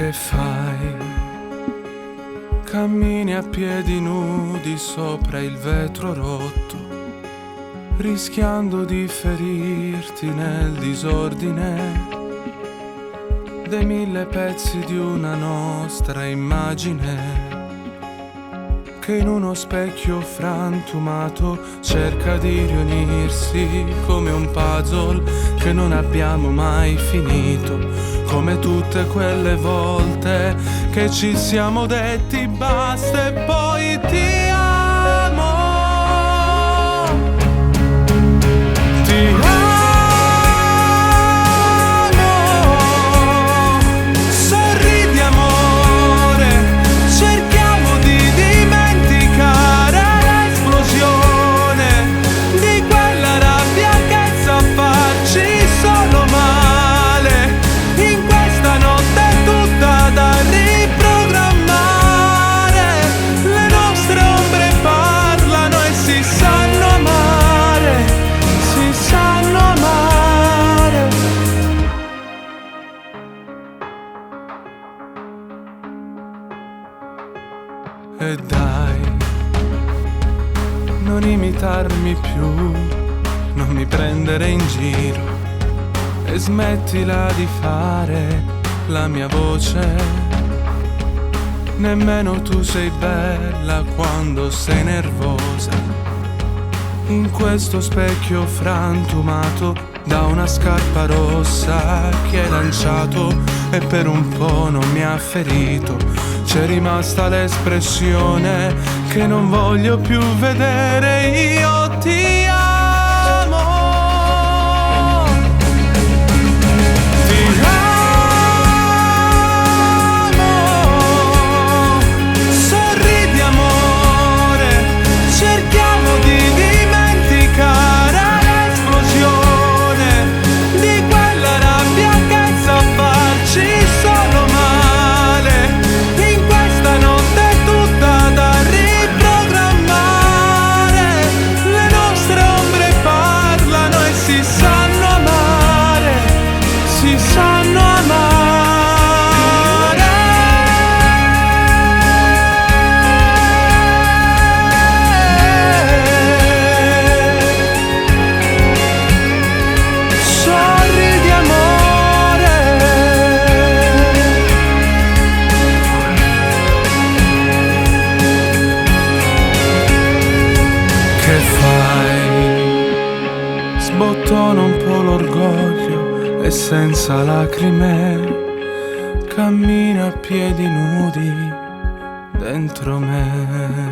Che fai? Cammini a piedi nudi sopra il vetro rotto, rischiando di ferirti nel disordine dei mille pezzi di una nostra immagine, che in uno specchio frantumato cerca di riunirsi come un puzzle che non abbiamo mai finito. Come tutte quelle volte che ci siamo detti basta e poi ti amo. Ti amo. Sorridi amore, cerchiamo di dimenticare l'esplosione di quella rabbia che sa farci solo male. In questa notte tutta da riprogrammare, le nostre ombre parlano e si sanno amare, si sanno amare. E dai, non imitarmi più, non mi prendere in giro, e smettila di fare la mia voce. Nemmeno tu sei bella quando sei nervosa. In questo specchio frantumato da una scarpa rossa che hai lanciato e per un po' non mi ha ferito. C'è rimasta l'espressione che non voglio più vedere. Io ti amo. Sbottona un po' l'orgoglio e senza lacrime cammina a piedi nudi dentro me.